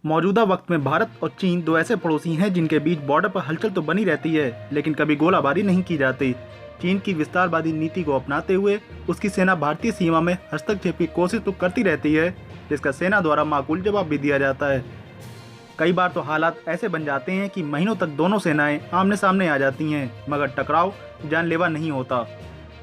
मौजूदा वक्त में भारत और चीन दो ऐसे पड़ोसी हैं जिनके बीच बॉर्डर पर हलचल तो बनी रहती है, लेकिन कभी गोलाबारी नहीं की जाती। चीन की विस्तारवादी नीति को अपनाते हुए उसकी सेना भारतीय सीमा में हस्तक्षेप की कोशिश तो करती रहती है, जिसका सेना द्वारा माकूल जवाब भी दिया जाता है। कई बार तो हालात ऐसे बन जाते हैं कि महीनों तक दोनों सेनाएं आमने सामने आ जाती हैं, मगर टकराव जानलेवा नहीं होता।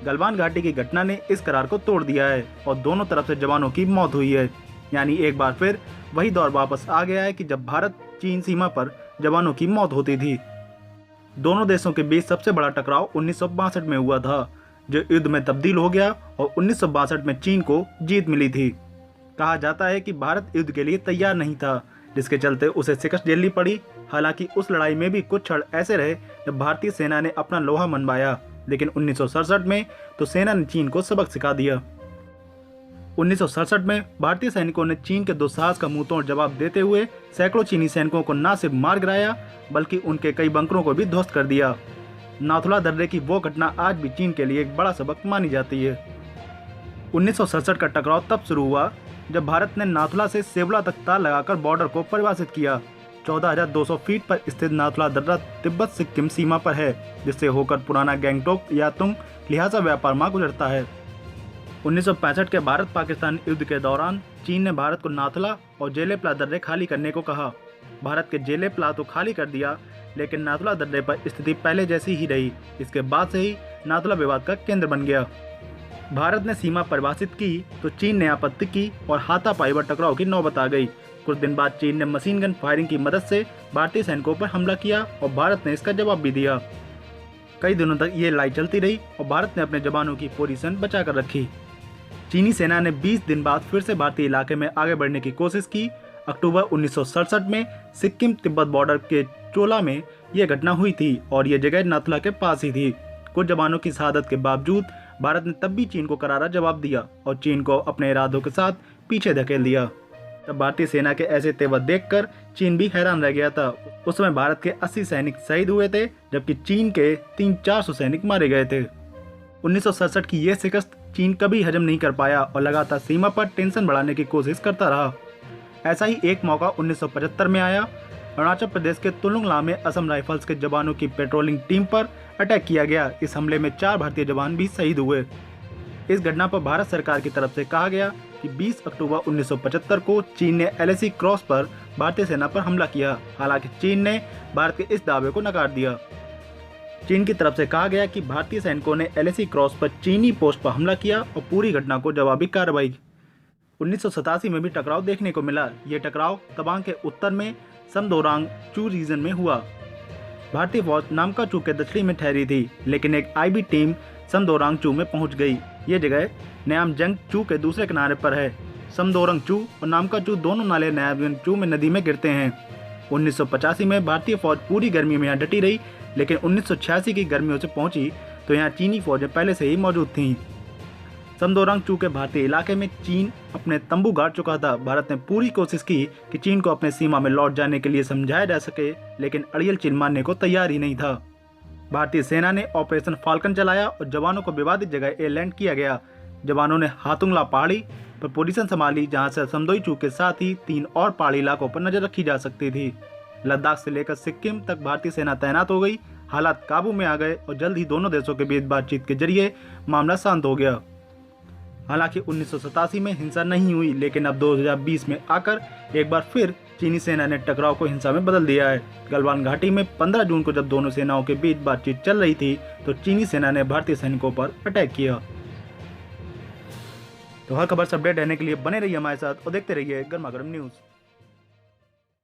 गलवान घाटी की घटना ने इस करार को तोड़ दिया है और दोनों तरफ से जवानों की मौत हुई है। यानी एक बार फिर वही दौर वापस आ गया है कि जब भारत चीन सीमा पर जवानों की मौत होती थी। दोनों देशों के बीच सबसे बड़ा टकराव 1962 में हुआ था, जो युद्ध में तब्दील हो गया और 1962 में चीन को जीत मिली थी। कहा जाता है कि भारत युद्ध के लिए तैयार नहीं था, जिसके चलते उसे शिकस्त झेलनी पड़ी। हालांकि उस लड़ाई में भी कुछ क्षण ऐसे रहे जब भारतीय सेना ने अपना लोहा मनवाया, लेकिन 1967 में तो सेना ने चीन को सबक सिखा दिया। 1967 में भारतीय सैनिकों ने चीन के दुस्साहस का मुंहतोड़ जवाब देते हुए सैकड़ों चीनी सैनिकों को न सिर्फ मार गिराया, बल्कि उनके कई बंकरों को भी ध्वस्त कर दिया। नाथुला दर्रे की वो घटना आज भी चीन के लिए एक बड़ा सबक मानी जाती है। 1967 का टकराव तब शुरू हुआ जब भारत ने नाथुला से सेवला तक तार लगाकर बॉर्डर को परिभाषित किया। 14,200 फीट पर स्थित नाथुला दर्रा तिब्बत सिक्किम सीमा पर है, जिससे होकर पुराना गैंगटोक यातुंग लिहाजा व्यापार मार्ग गुजरता है। 1965 के भारत पाकिस्तान युद्ध के दौरान चीन ने भारत को नाथुला और जेलेपला दर्रे खाली करने को कहा। भारत के जेलेपला तो खाली कर दिया, लेकिन नाथुला दर्रे पर स्थिति पहले जैसी ही रही। इसके बाद से ही नाथुला विवाद का केंद्र बन गया। भारत ने सीमा परिभाषित की तो चीन ने आपत्ति की और हाथापाई व टकराव की नौबत आ गई। कुछ दिन बाद चीन ने मशीन गन फायरिंग की मदद से भारतीय सैनिकों पर हमला किया और भारत ने इसका जवाब भी दिया। कई दिनों तक ये लड़ाई चलती रही और भारत ने अपने जवानों की पोजीशन बचाकर रखी। चीनी सेना ने 20 दिन बाद फिर से भारतीय इलाके में आगे बढ़ने की कोशिश की। अक्टूबर 1967 में सिक्किम तिब्बत बॉर्डर के चोला में यह घटना हुई थी और यह जगह नाथुला के पास ही थी। कुछ जवानों की शहादत के बावजूद भारत ने तब भी चीन को करारा जवाब दिया और चीन को अपने इरादों के साथ पीछे धकेल दिया। तब भारतीय सेना के ऐसे तेवर देखकर चीन भी हैरान रह गया था। उस समय भारत के 80 सैनिक शहीद हुए थे, जबकि चीन के 300-400 सैनिक मारे गए थे। 1967 की यह शिकस्त चीन कभी हजम नहीं कर पाया और लगातार सीमा पर टेंशन बढ़ाने की कोशिश करता रहा। ऐसा ही एक मौका 1975 में आया। अरुणाचल प्रदेश के तुलुंगला में असम राइफल्स के जवानों की पेट्रोलिंग टीम पर अटैक किया गया। इस हमले में 4 भारतीय जवान भी शहीद हुए। इस घटना पर भारत सरकार की तरफ से कहा गया कि 20 अक्टूबर 1975 को चीन ने LAC क्रॉस पर भारतीय सेना पर हमला किया। हालांकि चीन ने भारत के इस दावे को नकार दिया। चीन की तरफ से कहा गया कि भारतीय सैनिकों ने LAC क्रॉस पर चीनी पोस्ट पर हमला किया और पूरी घटना को जवाबी कार्रवाई। 1987 में भी टकराव देखने को मिला। ये टकराव तवांग के उत्तर में समदोरांग चू रीजन में हुआ। भारतीय फौज नामका चू के दक्षिणी में ठहरी थी, लेकिन एक IB टीम समदोरांग चू में पहुंच गई। ये जगह न्यामजंग चू के दूसरे किनारे पर है। समदोरंग चू और नामका चू दोनों नाले न्यामजंग चू में नदी में गिरते हैं। 1985 में भारतीय फौज पूरी गर्मी में यहाँ डटी रही, लेकिन 1986 की गर्मियों से पहुंची तो यहाँ चीनी फौजें पहले से ही मौजूद थीं। समदोरंग चू के भारतीय इलाके में चीन अपने तंबू गाड़ चुका था। भारत ने पूरी कोशिश की कि चीन को अपने सीमा में लौट जाने के लिए समझाया जा सके, लेकिन अड़ियल चीन मानने को तैयार ही नहीं था। भारतीय सेना ने ऑपरेशन फाल्कन चलाया और जवानों को विवादित जगह एयरलैंड किया गया। जवानों ने हाथुंगला पहाड़ी पर पोजीशन संभाली, जहां से समदोई चू के साथ ही 3 और पहाड़ी इलाकों पर नजर रखी जा सकती थी। लद्दाख से लेकर सिक्किम तक भारतीय सेना तैनात हो गई। हालात काबू में आ गए और जल्द ही दोनों देशों के बीच बातचीत के जरिए मामला शांत हो गया। हालांकि 1987 में हिंसा नहीं हुई, लेकिन अब 2020 में आकर एक बार फिर चीनी सेना ने टकराव को हिंसा में बदल दिया है। गलवान घाटी में 15 जून को जब दोनों सेनाओं के बीच बातचीत चल रही थी तो चीनी सेना ने भारतीय सैनिकों पर अटैक किया। तो हर खबर से अपडेट रहने के लिए बने रहिए हमारे साथ और देखते रहिए गर्मा गर्म न्यूज़।